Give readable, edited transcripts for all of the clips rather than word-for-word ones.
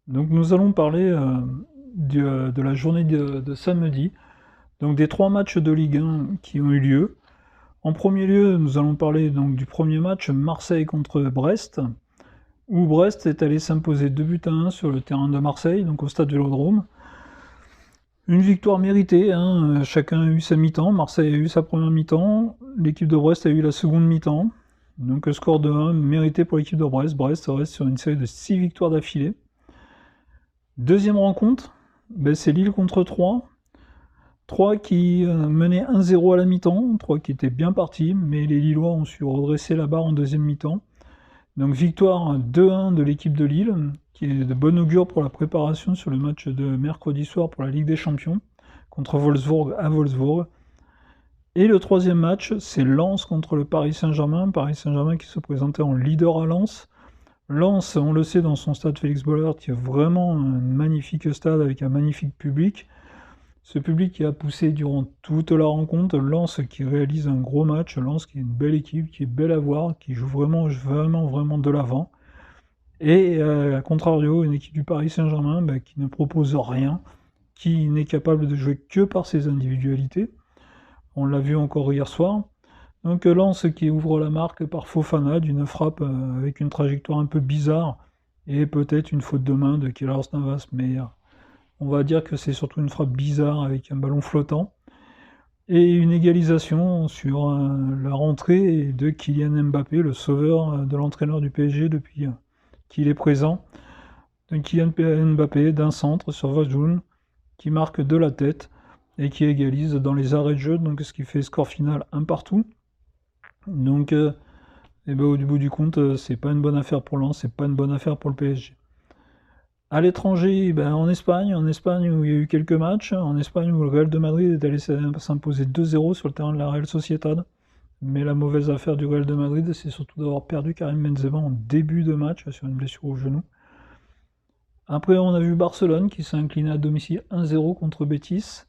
Donc nous allons parler de la journée de samedi, donc des 3 matchs de Ligue 1 qui ont eu lieu. En premier lieu, nous allons parler donc du premier match, Marseille contre Brest, où Brest est allé s'imposer 2-1 sur le terrain de Marseille, donc au stade Vélodrome. Une victoire méritée, hein, chacun a eu sa mi-temps. Marseille a eu sa première mi-temps, l'équipe de Brest a eu la seconde mi-temps. Donc score de 1 mérité pour l'équipe de Brest. Brest reste sur une série de 6 victoires d'affilée. Deuxième rencontre, c'est Lille contre 3. 3 qui menait 1-0 à la mi-temps, 3 qui était bien parti, mais les Lillois ont su redresser la barre en deuxième mi-temps. Donc victoire 2-1 de l'équipe de Lille, qui est de bon augure pour la préparation sur le match de mercredi soir pour la Ligue des Champions, contre Wolfsburg à Wolfsburg. Et le troisième match, c'est Lens contre le Paris Saint-Germain. Paris Saint-Germain qui se présentait en leader à Lens. Lens, on le sait, dans son stade Félix-Bollard, qui est vraiment un magnifique stade avec un magnifique public. Ce public qui a poussé durant toute la rencontre, Lens qui réalise un gros match, Lens qui est une belle équipe, qui est belle à voir, qui joue vraiment de l'avant. Et à contrario, une équipe du Paris Saint-Germain qui ne propose rien, qui n'est capable de jouer que par ses individualités. On l'a vu encore hier soir. Donc Lens qui ouvre la marque par Fofana d'une frappe avec une trajectoire un peu bizarre et peut-être une faute de main de Keylor Navas, mais on va dire que c'est surtout une frappe bizarre avec un ballon flottant. Et une égalisation sur la rentrée de Kylian Mbappé, le sauveur de l'entraîneur du PSG depuis qu'il est présent. Donc Kylian Mbappé d'un centre sur Vajoun qui marque de la tête et qui égalise dans les arrêts de jeu, donc ce qui fait score final 1-1. Donc au bout du compte, c'est pas une bonne affaire pour Lens, c'est pas une bonne affaire pour le PSG. À l'étranger, en Espagne où il y a eu quelques matchs, en Espagne où le Real de Madrid est allé s'imposer 2-0 sur le terrain de la Real Sociedad. Mais la mauvaise affaire du Real de Madrid, c'est surtout d'avoir perdu Karim Benzema en début de match sur une blessure au genou. Après, on a vu Barcelone qui s'est incliné à domicile 1-0 contre Betis.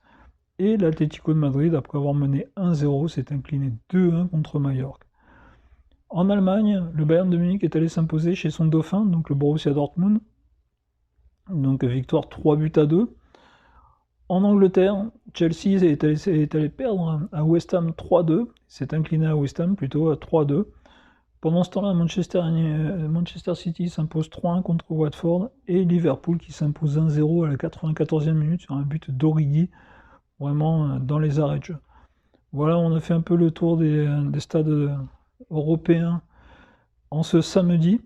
Et l'Atlético de Madrid, après avoir mené 1-0, s'est incliné 2-1 contre Mallorca. En Allemagne, le Bayern de Munich est allé s'imposer chez son dauphin, donc le Borussia Dortmund. Donc victoire 3-2. En Angleterre, Chelsea est allé perdre à West Ham 3-2, s'est incliné à West Ham plutôt à 3-2. Pendant ce temps-là, Manchester City s'impose 3-1 contre Watford et Liverpool qui s'impose 1-0 à la 94e minute sur un but d'Origi, vraiment dans les arrêts de jeu. Voilà, on a fait un peu le tour des stades européens en ce samedi.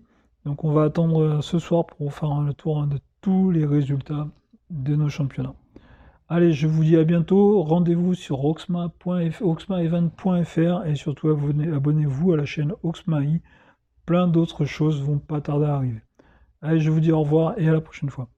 Donc on va attendre ce soir pour faire le tour de tous les résultats de nos championnats. Allez, je vous dis à bientôt. Rendez-vous sur oxmaevent.fr et surtout abonnez-vous à la chaîne Oxmae. Plein d'autres choses vont pas tarder à arriver. Allez, je vous dis au revoir et à la prochaine fois.